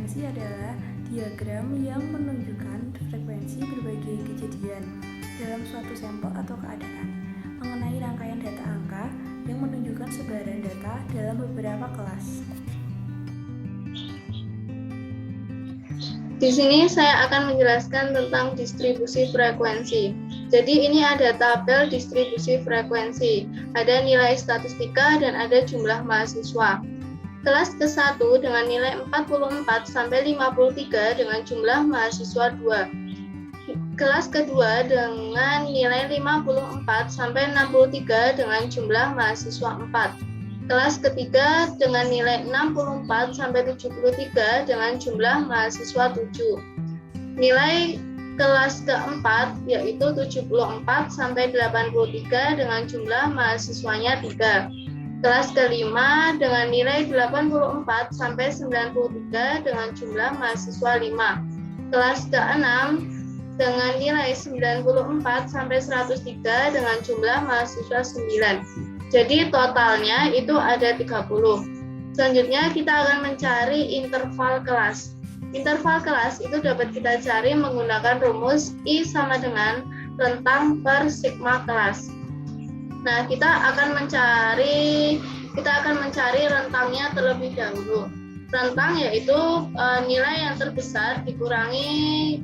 Frekuensi adalah diagram yang menunjukkan frekuensi berbagai kejadian dalam suatu sampel atau keadaan mengenai rangkaian data angka yang menunjukkan sebaran data dalam beberapa kelas. Di sini saya akan menjelaskan tentang distribusi frekuensi. Jadi ini ada tabel distribusi frekuensi, ada nilai statistika dan ada jumlah mahasiswa. Kelas ke-1 dengan nilai 44 sampai 53 dengan jumlah mahasiswa 2. Kelas kedua dengan nilai 54 sampai 63 dengan jumlah mahasiswa 4. Kelas ketiga dengan nilai 64 sampai 73 dengan jumlah mahasiswa 7. Nilai kelas keempat yaitu 74 sampai 83 dengan jumlah mahasiswanya 3. Kelas kelima dengan nilai 84 sampai 93 dengan jumlah mahasiswa 5. Kelas keenam dengan nilai 94 sampai 103 dengan jumlah mahasiswa 9. Jadi totalnya itu ada 30. Selanjutnya kita akan mencari interval kelas. Interval kelas itu dapat kita cari menggunakan rumus I sama dengan rentang per sigma kelas. Nah, kita akan mencari rentangnya terlebih dahulu. Rentang yaitu nilai yang terbesar dikurangi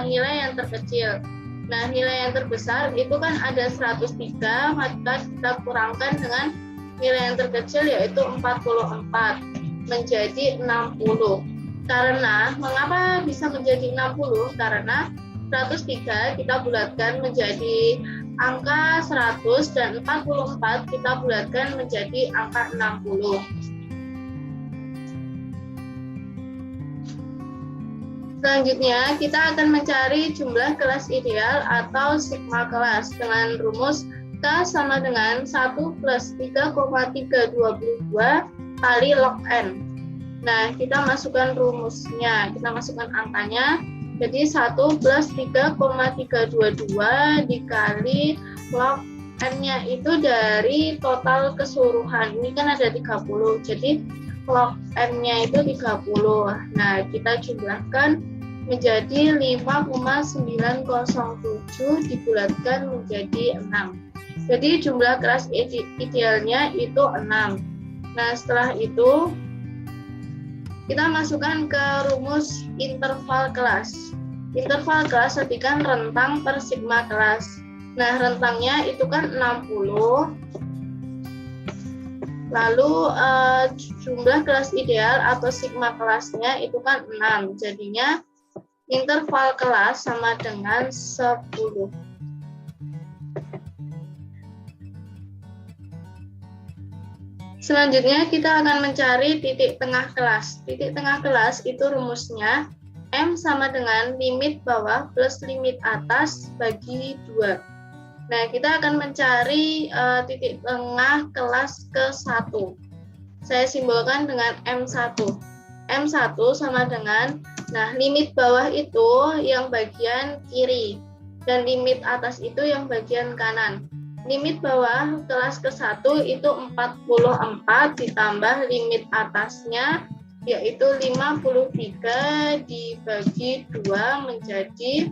nilai yang terkecil. Nah, nilai yang terbesar itu kan ada 103, maka kita kurangkan dengan nilai yang terkecil yaitu 44 menjadi 60. Karena mengapa bisa menjadi 60? Karena 103 kita bulatkan menjadi angka 100 dan 44 kita bulatkan menjadi angka 60. Selanjutnya kita akan mencari jumlah kelas ideal atau sigma kelas dengan rumus K sama dengan 1 plus 3,322 kali log N. Nah, kita masukkan rumusnya, kita masukkan angkanya. Jadi 1 plus 3,322 dikali log N-nya itu dari total keseluruhan. Ini kan ada 30, jadi log N-nya itu 30. Nah, kita jumlahkan menjadi 5,907 dibulatkan menjadi 6. Jadi jumlah kelas idealnya itu 6. Nah, setelah itu kita masukkan ke rumus interval kelas. Interval kelas artikan rentang per sigma kelas. Nah, rentangnya itu kan 60. Lalu jumlah kelas ideal atau sigma kelasnya itu kan 6. Jadinya interval kelas sama dengan 10. Selanjutnya kita akan mencari titik tengah kelas. Titik tengah kelas itu rumusnya M sama dengan limit bawah plus limit atas bagi 2. Nah, kita akan mencari titik tengah kelas ke-1. Saya simbolkan dengan M1. M1 sama dengan, nah limit bawah itu yang bagian kiri dan limit atas itu yang bagian kanan. Limit bawah kelas ke-1 itu 44 ditambah limit atasnya yaitu 53 dibagi 2 menjadi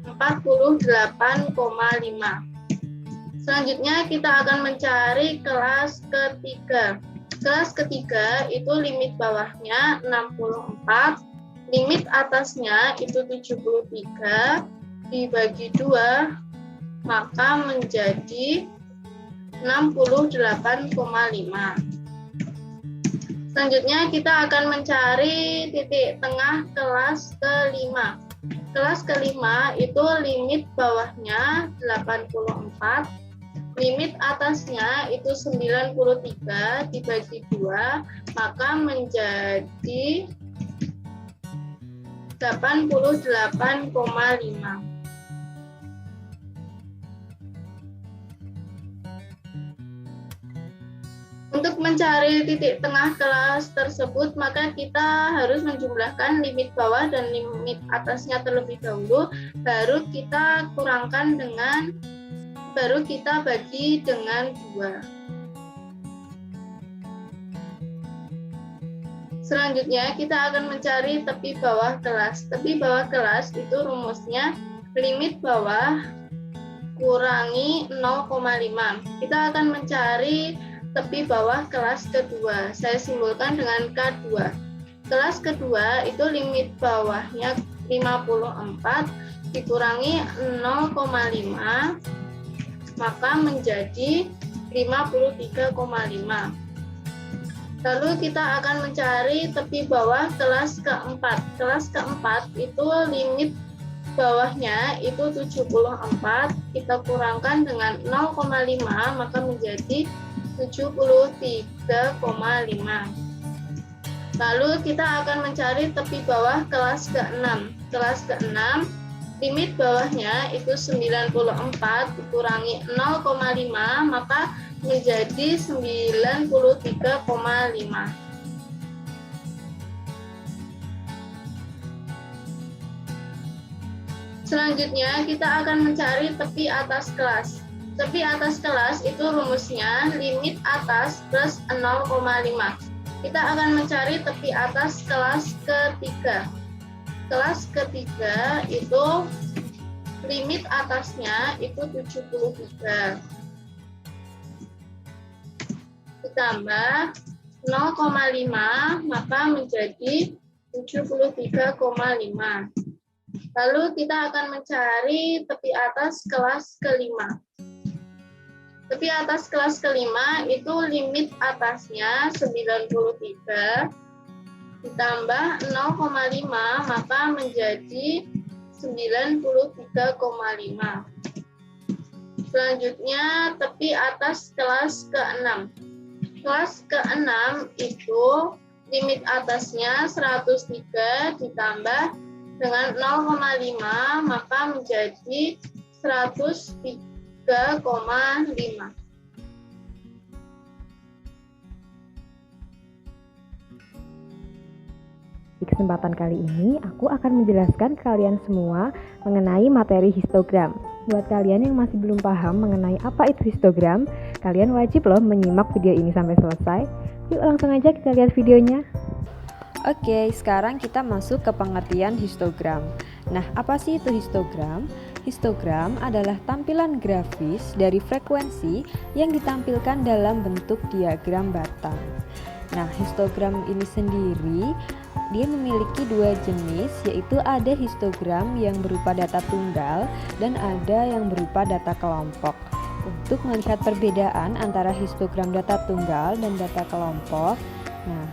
48,5. Selanjutnya kita akan mencari kelas ketiga. Kelas ketiga itu limit bawahnya 64, limit atasnya itu 73 dibagi 2 maka menjadi 68,5. Selanjutnya kita akan mencari titik tengah kelas kelima. Kelas kelima itu limit bawahnya 84, limit atasnya itu 93 dibagi 2 maka menjadi 88,5. Untuk mencari titik tengah kelas tersebut, maka kita harus menjumlahkan limit bawah dan limit atasnya terlebih dahulu, baru kita bagi dengan 2. Selanjutnya kita akan mencari tepi bawah kelas. Tepi bawah kelas itu rumusnya limit bawah kurangi 0,5. Kita akan mencari tepi bawah kelas kedua. Saya simbolkan dengan K2. Kelas kedua itu limit bawahnya 54 dikurangi 0,5 maka menjadi 53,5. Lalu kita akan mencari tepi bawah kelas keempat. Kelas keempat itu limit bawahnya itu 74, kita kurangkan dengan 0,5 maka menjadi 73,5. Lalu kita akan mencari tepi bawah kelas ke-6. Kelas ke-6 limit bawahnya itu 94 dikurangi 0,5 maka menjadi 93,5. Selanjutnya kita akan mencari tepi atas kelas. Tepi atas kelas itu rumusnya limit atas plus 0,5. Kita akan mencari tepi atas kelas ketiga. Kelas ketiga itu limit atasnya itu 73. Ditambah 0,5 maka menjadi 73,5. Lalu kita akan mencari tepi atas kelas kelima. Tepi atas kelas kelima itu limit atasnya 93 ditambah 0,5 maka menjadi 93,5. Selanjutnya tepi atas kelas ke-6. Kelas ke-6 itu limit atasnya 103 ditambah dengan 0,5 maka menjadi 103,5. Di kesempatan kali ini, aku akan menjelaskan ke kalian semua mengenai materi histogram. Buat kalian yang masih belum paham mengenai apa itu histogram, kalian wajib loh menyimak video ini sampai selesai. Yuk langsung aja kita lihat videonya. Oke, sekarang kita masuk ke pengertian histogram. Nah, apa sih itu histogram? Histogram adalah tampilan grafis dari frekuensi yang ditampilkan dalam bentuk diagram batang. Nah, histogram ini sendiri dia memiliki dua jenis, yaitu ada histogram yang berupa data tunggal dan ada yang berupa data kelompok. Untuk melihat perbedaan antara histogram data tunggal dan data kelompok, nah,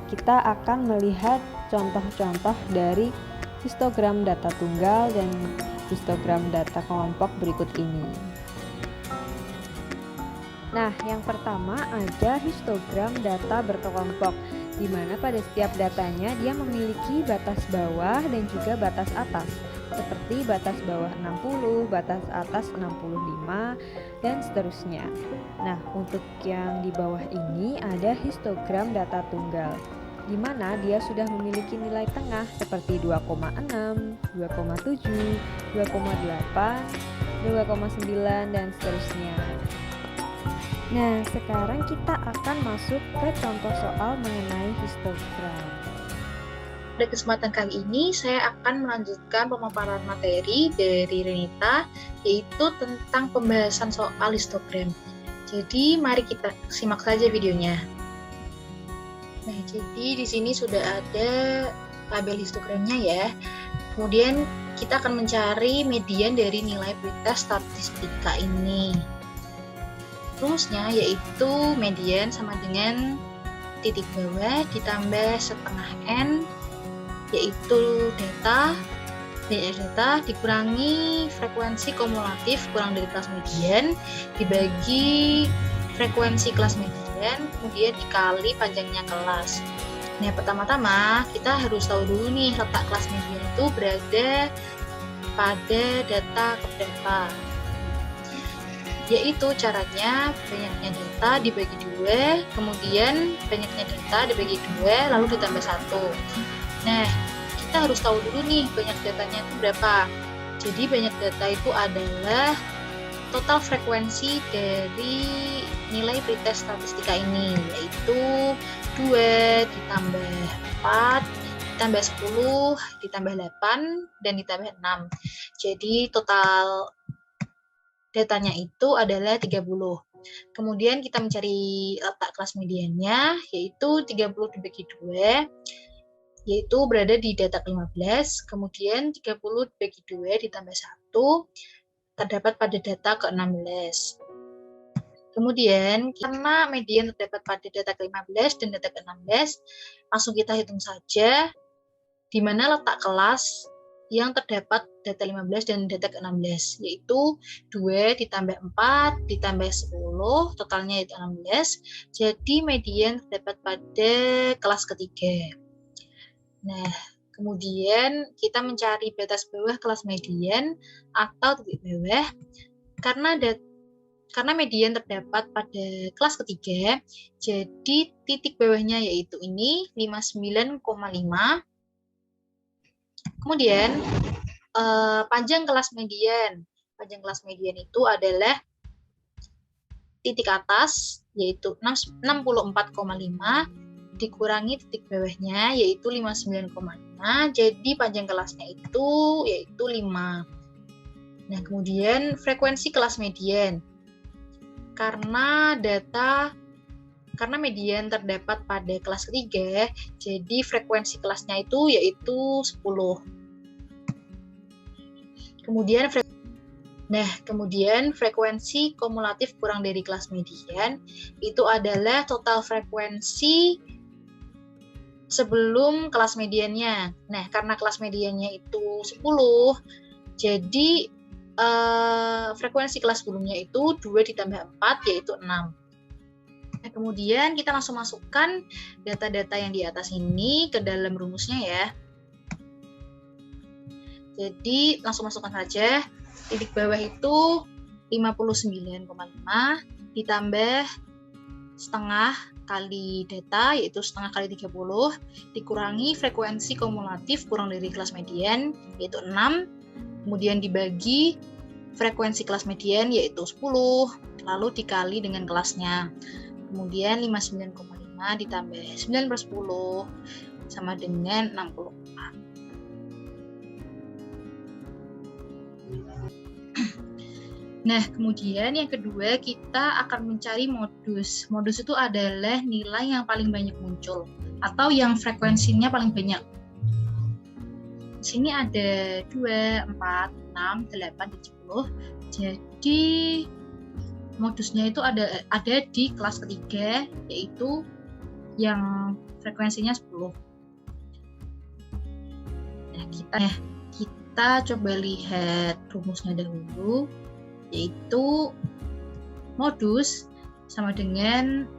kita akan melihat contoh-contoh dari histogram data tunggal dan histogram data kelompok berikut ini. Nah, yang pertama ada histogram data berkelompok, di mana pada setiap datanya dia memiliki batas bawah dan juga batas atas, seperti batas bawah 60, batas atas 65, dan seterusnya. Nah, untuk yang di bawah ini ada histogram data tunggal, di mana dia sudah memiliki nilai tengah seperti 2,6, 2,7, 2,8, 2,9, dan seterusnya. Nah, sekarang kita akan masuk ke contoh soal mengenai histogram. Pada kesempatan kali ini, saya akan melanjutkan pemaparan materi dari Renita, yaitu tentang pembahasan soal histogram. Jadi, mari kita simak saja videonya. Nah, jadi di sini sudah ada tabel histogramnya ya. Kemudian kita akan mencari median dari nilai prioritas statistika ini. Rumusnya yaitu median sama dengan titik bawah ditambah setengah N, yaitu data, banyak data dikurangi frekuensi kumulatif kurang dari kelas median dibagi frekuensi kelas median, kemudian dikali panjangnya kelas. Nah, pertama-tama kita harus tahu dulu nih letak kelas median itu berada pada data keberapa. Yaitu caranya banyaknya data dibagi 2, kemudian banyaknya data dibagi 2, lalu ditambah 1. Nah, kita harus tahu dulu nih banyak datanya itu berapa. Jadi banyak data itu adalah total frekuensi dari nilai pretest statistika ini, yaitu 2 ditambah 4 ditambah 10 ditambah 8 dan ditambah 6. Jadi total datanya itu adalah 30. Kemudian kita mencari letak kelas mediannya, yaitu 30 dibagi 2, yaitu berada di data ke-15, kemudian 30 dibagi 2 ditambah 1, terdapat pada data ke-16. Kemudian, karena median terdapat pada data ke-15 dan data ke-16, langsung kita hitung saja di mana letak kelas yang terdapat data 15 dan data ke-16, yaitu 2 ditambah 4 ditambah 10, totalnya itu 16, jadi median terdapat pada kelas ketiga. Nah, kemudian kita mencari batas bawah kelas median atau titik bawah, karena median terdapat pada kelas ketiga, jadi titik bawahnya yaitu ini 59,5. Kemudian panjang kelas median. Panjang kelas median itu adalah titik atas yaitu 64,5 dikurangi titik bawahnya yaitu 59,5. Jadi panjang kelasnya itu yaitu 5. Nah, kemudian frekuensi kelas median. Karena median terdapat pada kelas ketiga, jadi frekuensi kelasnya itu yaitu 10. Kemudian frekuensi kumulatif kurang dari kelas median itu adalah total frekuensi sebelum kelas mediannya. Nah, karena kelas mediannya itu 10, jadi frekuensi kelas sebelumnya itu 2 ditambah 4 yaitu 6. Nah, kemudian kita langsung masukkan data-data yang di atas ini ke dalam rumusnya ya. Jadi langsung masukkan saja. Titik bawah itu 59,5 ditambah setengah kali data yaitu setengah kali 30 dikurangi frekuensi kumulatif kurang dari kelas median yaitu 6. Kemudian dibagi frekuensi kelas median yaitu 10, lalu dikali dengan kelasnya. Kemudian 59,5 ditambah 9 per 10 sama dengan 64. Nah, kemudian yang kedua kita akan mencari modus. Modus itu adalah nilai yang paling banyak muncul atau yang frekuensinya paling banyak. Sini ada 2, 4, 6, 8, dan 10. Jadi modusnya itu ada di kelas ketiga, yaitu yang frekuensinya 10. Nah, kita coba lihat rumusnya dahulu, yaitu modus sama dengan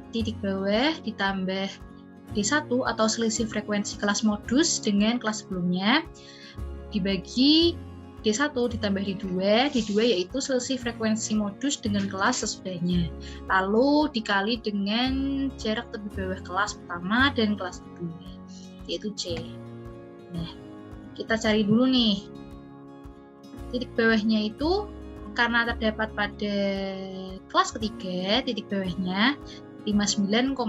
titik bawah ditambah D1 atau selisih frekuensi kelas modus dengan kelas sebelumnya dibagi D1 ditambah D2 yaitu selisih frekuensi modus dengan kelas sesudahnya, lalu dikali dengan jarak tepi bawah kelas pertama dan kelas kedua yaitu C. Nah, kita cari dulu nih titik bawahnya itu karena terdapat pada kelas ketiga, titik bawahnya 59,5.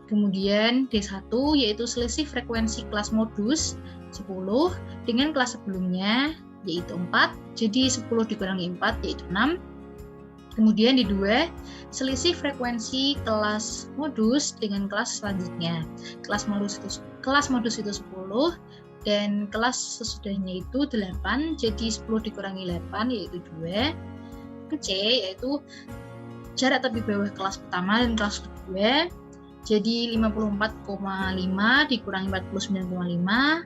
Kemudian D1 yaitu selisih frekuensi kelas modus 10 dengan kelas sebelumnya yaitu 4, jadi 10 dikurangi 4 yaitu 6. Kemudian D2 selisih frekuensi kelas modus dengan kelas selanjutnya. Kelas modus itu 10 dan kelas sesudahnya itu 8, jadi 10 dikurangi 8 yaitu 2. Ke C yaitu jarak tepi bawah kelas pertama dan kelas kedua. Jadi 54,5 dikurangi 49,5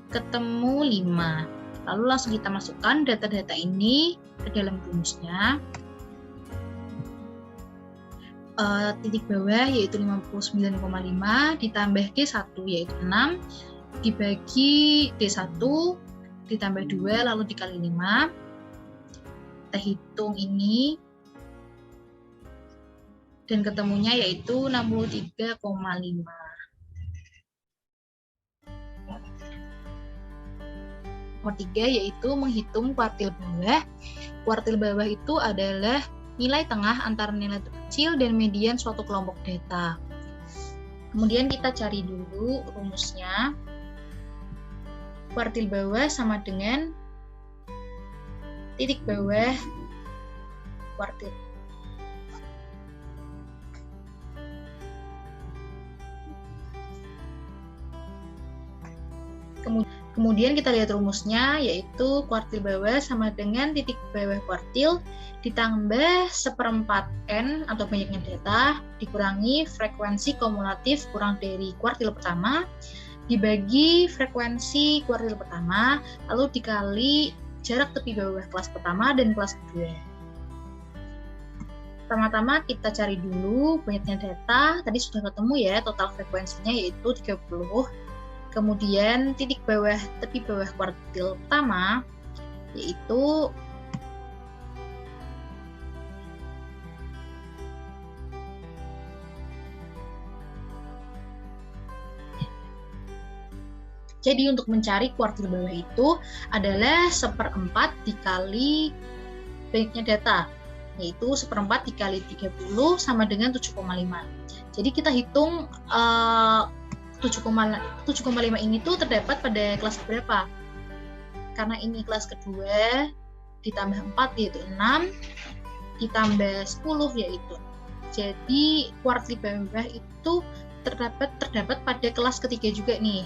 ketemu 5. Lalu langsung kita masukkan data-data ini ke dalam rumusnya. Titik bawah yaitu 59,5 ditambah D1 yaitu 6 dibagi D1 ditambah 2 lalu dikali 5. Kita hitung ini dan ketemunya yaitu 63,5. Nomor 3 yaitu menghitung kuartil bawah. Kuartil bawah itu adalah nilai tengah antara nilai terkecil dan median suatu kelompok data. Kemudian kita cari dulu rumusnya. Kuartil bawah sama dengan titik bawah kuartil. Kemudian kita lihat rumusnya, yaitu kuartil bawah sama dengan titik bawah kuartil ditambah 1/4 N atau banyaknya data dikurangi frekuensi kumulatif kurang dari kuartil pertama dibagi frekuensi kuartil pertama lalu dikali jarak tepi bawah kelas pertama dan kelas kedua. Pertama-tama kita cari dulu banyaknya data, tadi sudah ketemu ya total frekuensinya yaitu 30. Kemudian titik bawah tepi bawah kuartil pertama yaitu jadi untuk mencari kuartil bawah itu adalah 1/4 dikali banyaknya data, yaitu 1/4 dikali 30 sama dengan 7,5. Jadi kita hitung 7,5 ini tuh terdapat pada kelas berapa? Karena ini kelas kedua, ditambah 4 yaitu 6, ditambah 10 yaitu. Jadi kuartil bawah itu terdapat pada kelas ketiga juga nih.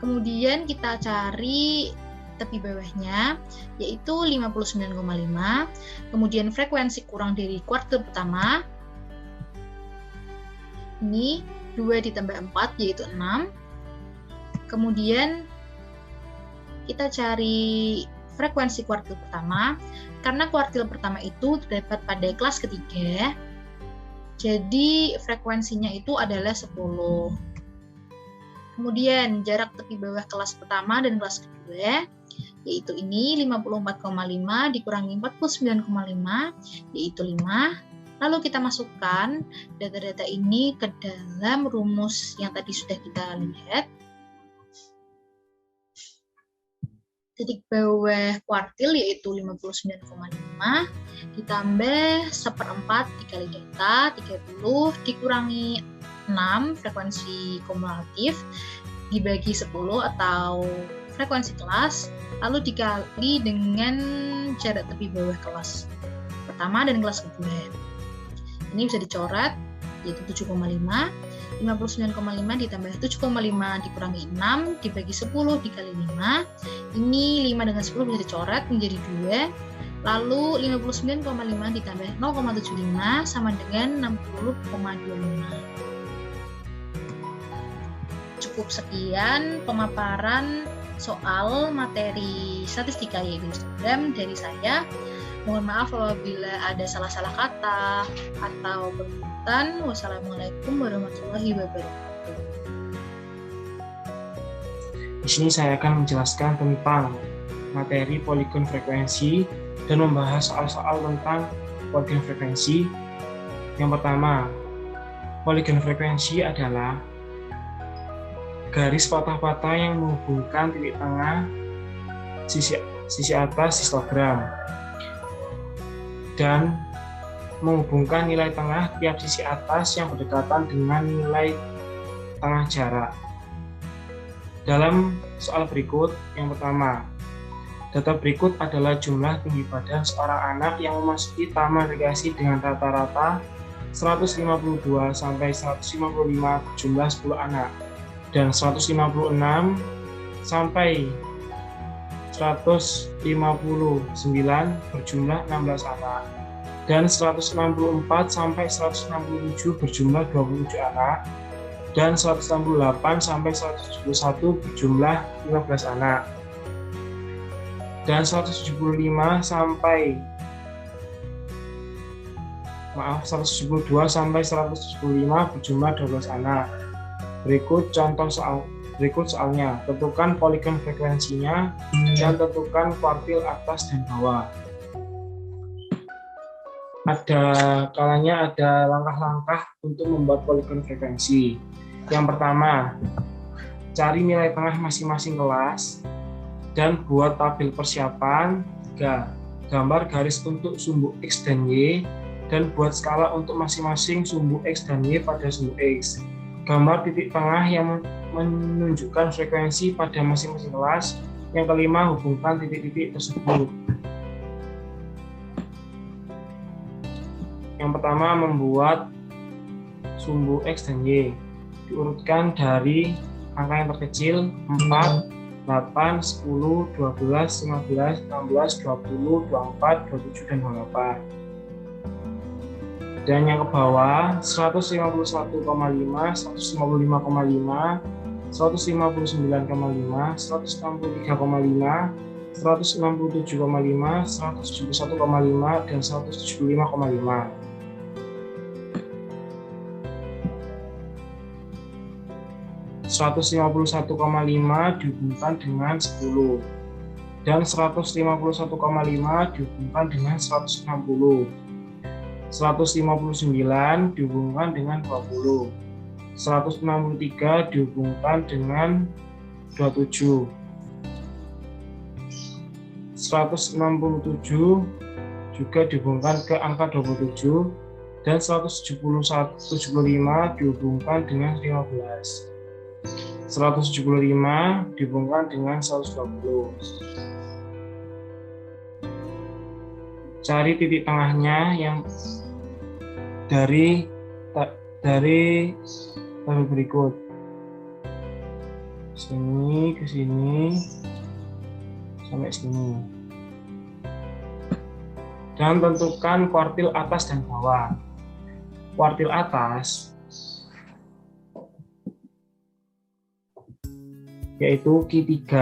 Kemudian kita cari tepi bawahnya yaitu 59,5. Kemudian frekuensi kurang dari kuartil pertama ini 2 ditambah 4 yaitu 6. Kemudian kita cari frekuensi kuartil pertama. Karena kuartil pertama itu terdapat pada kelas ketiga, jadi frekuensinya itu adalah 10. Kemudian jarak tepi bawah kelas pertama dan kelas kedua, yaitu ini 54,5 dikurangi 49,5, yaitu 5. Lalu kita masukkan data-data ini ke dalam rumus yang tadi sudah kita lihat. Titik bawah kuartil yaitu 59,5 ditambah 1/4 dikali data 30 dikurangi 6 frekuensi kumulatif dibagi 10 atau frekuensi kelas lalu dikali dengan jarak tepi bawah kelas pertama dan kelas kedua. Ini bisa dicoret yaitu 7,5. 59,5 ditambah 7,5 dikurangi 6 dibagi 10 dikali 5. Ini 5 dengan 10 bisa dicoret menjadi 2. Lalu 59,5 ditambah 0,75 sama dengan 60,25. Cukup sekian pemaparan soal materi statistika yaitu histogram dari saya. Mohon maaf apabila ada salah-salah kata atau penyebutan. Wassalamualaikum warahmatullahi wabarakatuh. Di sini saya akan menjelaskan tentang materi poligon frekuensi dan membahas soal-soal tentang poligon frekuensi. Yang pertama, poligon frekuensi adalah garis patah-patah yang menghubungkan titik tengah sisi atas histogram dan menghubungkan nilai tengah tiap sisi atas yang berdekatan dengan nilai tengah jarak. Dalam soal berikut, yang pertama, data berikut adalah jumlah tinggi badan seorang anak yang memasuki taman rekreasi dengan rata-rata 152 sampai 155 berjumlah 10 anak dan 156 sampai 159 berjumlah 16 anak dan 164 sampai 167 berjumlah 27 anak dan 168 sampai 171 berjumlah 15 anak dan 172 sampai 175 berjumlah 12 anak. Berikut soalnya, tentukan poligon frekuensinya dan tentukan kuartil atas dan bawah. Ada langkah-langkah untuk membuat poligon frekuensi. Yang pertama, cari nilai tengah masing-masing kelas, dan buat tabel persiapan. 3. Gambar garis untuk sumbu X dan Y, dan buat skala untuk masing-masing sumbu X dan Y pada sumbu X. Gambar titik tengah yang menunjukkan frekuensi pada masing-masing kelas. Yang kelima, hubungkan titik-titik tersebut. Yang pertama, membuat sumbu X dan Y. Diurutkan dari angka yang terkecil 4, 8, 10, 12, 15, 16, 20, 24, 27, dan 28. Dan yang ke bawah 151,5, 155,5, 159,5, 163,5, 167,5, 171,5, dan 175,5. (151,5) dihubungkan dengan 10 dan 151,5 dihubungkan dengan 160, 159 dihubungkan dengan 20, 163 dihubungkan dengan 27, 167 juga dihubungkan ke angka 27, dan 175 dihubungkan dengan 15. 175 dihubungkan dengan 120. Cari titik tengahnya yang dari tabel berikut. Sini ke sini sampai sini. Dan tentukan kuartil atas dan bawah. Kuartil atas yaitu Q3,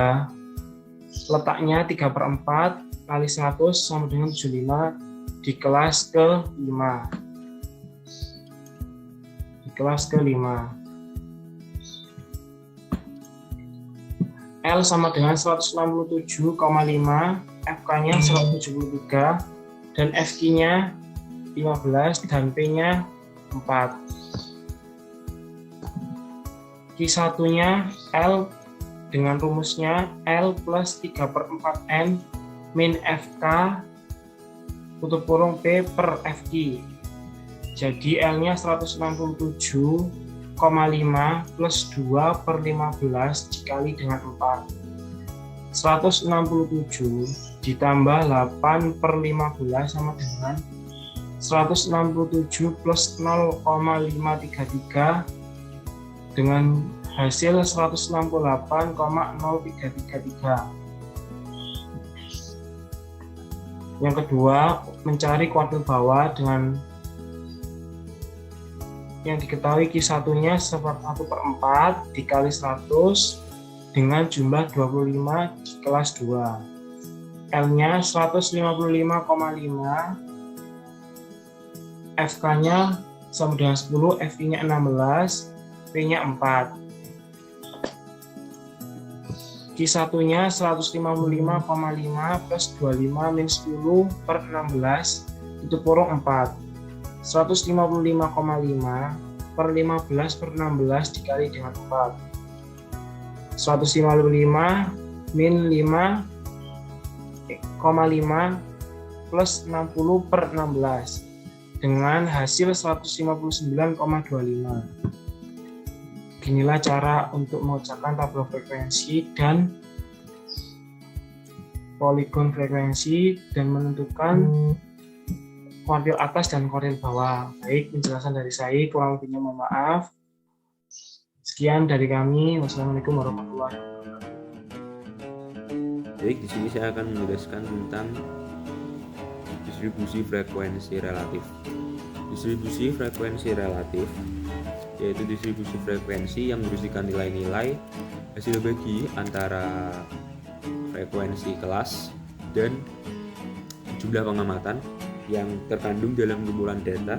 letaknya 3/4 kali 100 sama dengan 75 di kelas ke-5. Di kelas ke-5. L sama dengan 167,5, FK-nya 173, dan FQ-nya 15, dan P-nya 4. Q1-nya L dengan rumusnya L plus 3/4N min FK tutup kurung P per FQ. Jadi L-nya 167,5 plus 2/15 dikali dengan 4. 167 ditambah 8/15 sama dengan 167 plus 0,533 dengan hasil 168,0333. Yang kedua, mencari kuartil bawah dengan yang diketahui Q1-nya 1/4 dikali 100 dengan jumlah 25 di kelas 2. L-nya 155,5, FK-nya sama dengan 10, FI-nya 16, P-nya 4. Q1-nya 155,5 plus 25 min 10 per 16 itu kurung 4. 155,5 per 15 per 16 dikali dengan 4. 155 min 5,5 plus 60 per 16 dengan hasil 159,25. Inilah cara untuk mengucapkan tabel frekuensi dan poligon frekuensi dan menentukan kuartil atas dan kuartil bawah. Baik, penjelasan dari saya, kurang lebihnya mohon maaf. Sekian dari kami. Wassalamualaikum warahmatullahi wabarakatuh. Baik, di sini saya akan menjelaskan tentang distribusi frekuensi relatif. Distribusi frekuensi relatif yaitu distribusi frekuensi yang berisikan nilai-nilai hasil bagi antara frekuensi kelas dan jumlah pengamatan yang terkandung dalam kumpulan data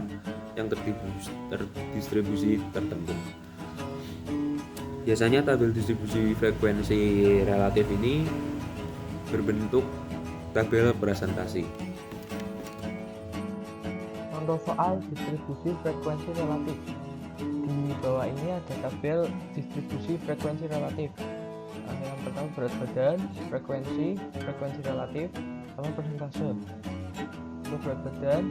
yang terdistribusi tertentu. Biasanya tabel distribusi frekuensi relatif ini berbentuk tabel presentasi. Contoh soal distribusi frekuensi relatif. Di bawah ini ada tabel distribusi frekuensi relatif. Yang pertama berat badan, frekuensi relatif, sama persentase. Untuk berat badan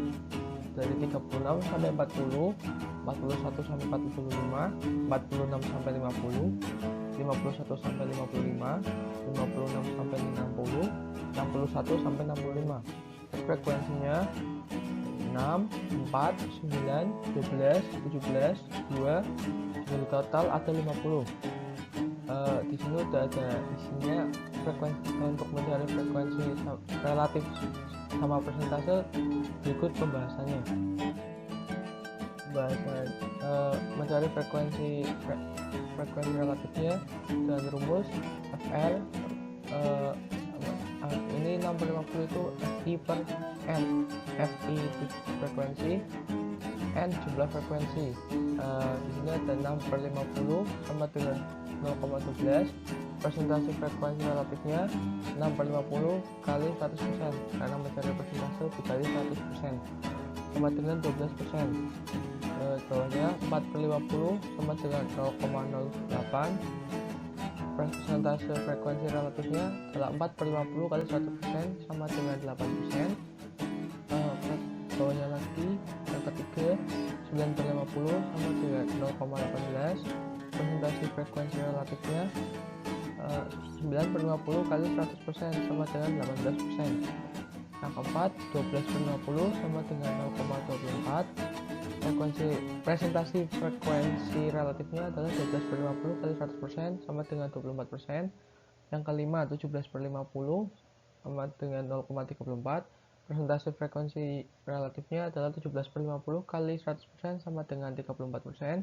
dari 36 sampai 40, 41 sampai 45, 46 sampai 50, 51 sampai 55, 56 sampai 60, 61 sampai 65. Frekuensinya 6, 4, 9, 12, 17, 2, jadi total ada 50. Di sini udah ada isinya frekuensi. Untuk mencari frekuensi relatif sama persentase berikut pembahasannya. Mencari frekuensi relatifnya dan rumus FR ini 6 per 50 itu FI per N. FI itu frekuensi, N jumlah frekuensi. Di sini ada 6 per 50 sama dengan 0,12. Persentase frekuensi relatifnya 6 per 50 kali 100%, karena mencari persentase dikali 100% sama dengan 12%. Bawahnya 4 per 50 sama dengan 0,08. Persentase frekuensi relatifnya adalah 4 per 50 kali 100% sama dengan 8%. Bawahnya lagi yang ketiga 9 per 50 sama dengan 0,18. Persentase frekuensi relatifnya 9 per 50 kali 100% sama dengan 18%. Yang keempat 12 per 50 sama dengan 0,24. Presentasi frekuensi relatifnya adalah 12 per 50 kali 100% sama dengan 24%. Yang kelima 17 per 50 sama dengan 0,34. Persentase frekuensi relatifnya adalah 17 per 50 kali 100% sama dengan 34%.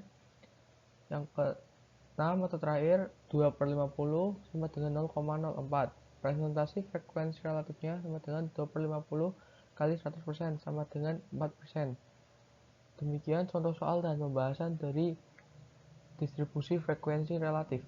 Yang ke-6 atau terakhir 2 per 50 sama dengan 0,04. Presentasi frekuensi relatifnya sama dengan 2 per 50 kali 100% sama dengan 4%. Demikian contoh soal dan pembahasan dari distribusi frekuensi relatif.